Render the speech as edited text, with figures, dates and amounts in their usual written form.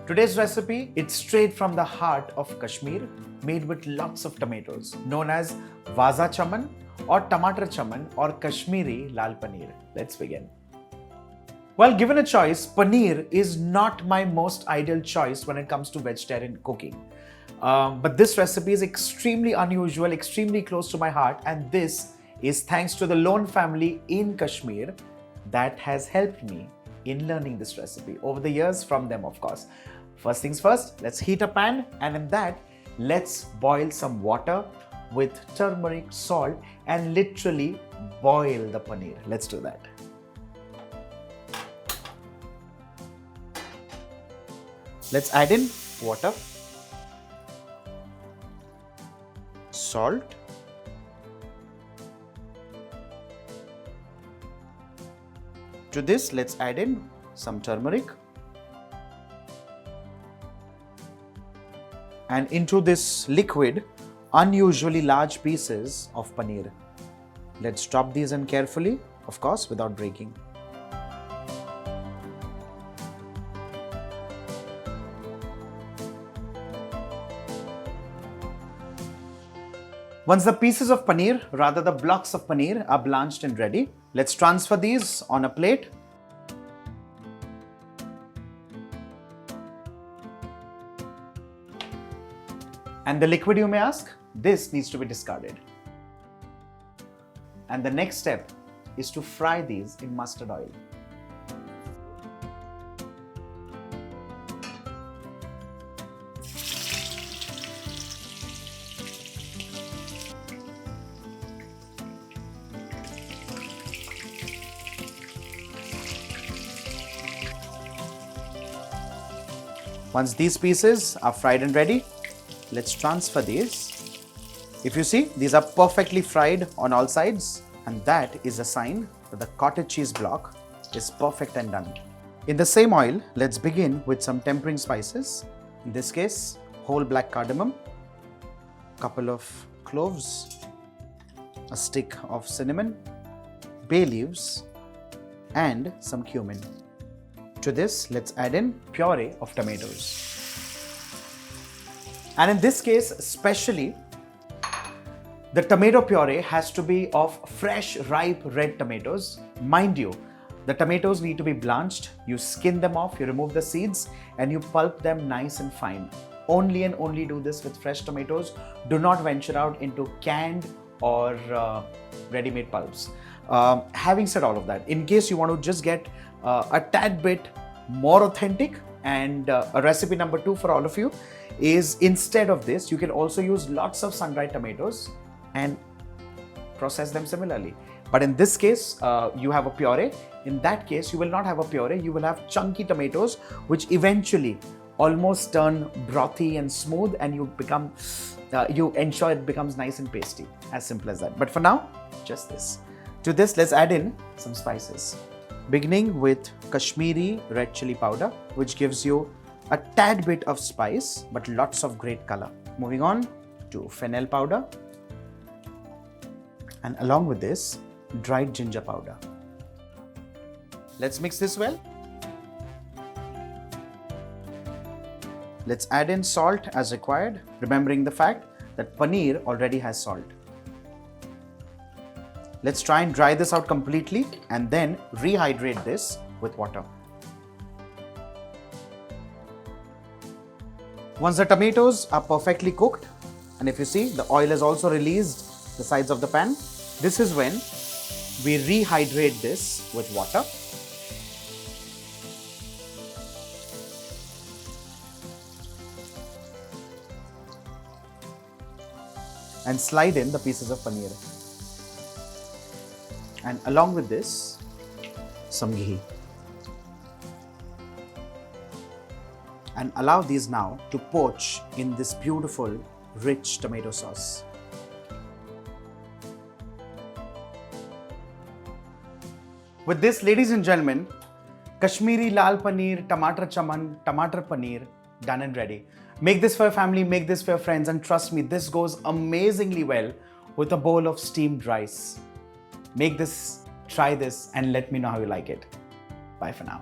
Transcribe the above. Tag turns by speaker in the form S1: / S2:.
S1: Today's recipe, it's straight from the heart of Kashmir, made with lots of tomatoes, known as Waze Tchaman or Tomato Chaman or Kashmiri Laal Paneer. Let's begin. Well, given a choice, paneer is not my most ideal choice when it comes to vegetarian cooking. But this recipe is extremely unusual, extremely close to my heart, and this is thanks to the lone family in Kashmir that has helped me in learning this recipe over the years from them, of course. First things first, let's heat a pan, and in that, let's boil some water with turmeric, salt, and literally boil the paneer. Let's do that. Let's add in water, salt, to this let's add in some turmeric, and into this liquid unusually large pieces of paneer. Let's drop these in carefully, of course, without breaking. Once the pieces of paneer, rather the blocks of paneer, are blanched and ready, let's transfer these on a plate. And the liquid, you may ask, this needs to be discarded. And the next step is to fry these in mustard oil. Once these pieces are fried and ready, let's transfer these. If you see, these are perfectly fried on all sides, and that is a sign that the cottage cheese block is perfect and done. In the same oil, let's begin with some tempering spices. In this case, whole black cardamom, couple of cloves, a stick of cinnamon, bay leaves, and some cumin. To this, let's add in puree of tomatoes. And in this case, especially, the tomato puree has to be of fresh, ripe red tomatoes. Mind you, the tomatoes need to be blanched. You skin them off, you remove the seeds, and you pulp them nice and fine. Only and only do this with fresh tomatoes. Do not venture out into canned or ready-made pulps. Having said all of that, in case you want to just get a tad bit more authentic, and a recipe number 2 for all of you is, instead of this, you can also use lots of sun-dried tomatoes and process them similarly. But in this case, you have a puree. In that case, you will not have a puree, you will have chunky tomatoes, which eventually almost turn brothy and smooth, and you ensure it becomes nice and pasty. As simple as that. But for now, just this. To this, let's add in some spices. Beginning with Kashmiri red chili powder, which gives you a tad bit of spice, but lots of great color. Moving on to fennel powder, and along with this, dried ginger powder. Let's mix this well. Let's add in salt as required, remembering the fact that paneer already has salt. Let's try and dry this out completely and then rehydrate this with water. Once the tomatoes are perfectly cooked, and if you see, the oil has also released the sides of the pan, this is when we rehydrate this with water. And slide in the pieces of paneer. And along with this, some ghee. And allow these now to poach in this beautiful, rich tomato sauce. With this, ladies and gentlemen, Kashmiri Laal Paneer, Tomato Chaman, Tomato Paneer, done and ready. Make this for your family, make this for your friends, and trust me, this goes amazingly well with a bowl of steamed rice. Make this, try this, and let me know how you like it. Bye for now.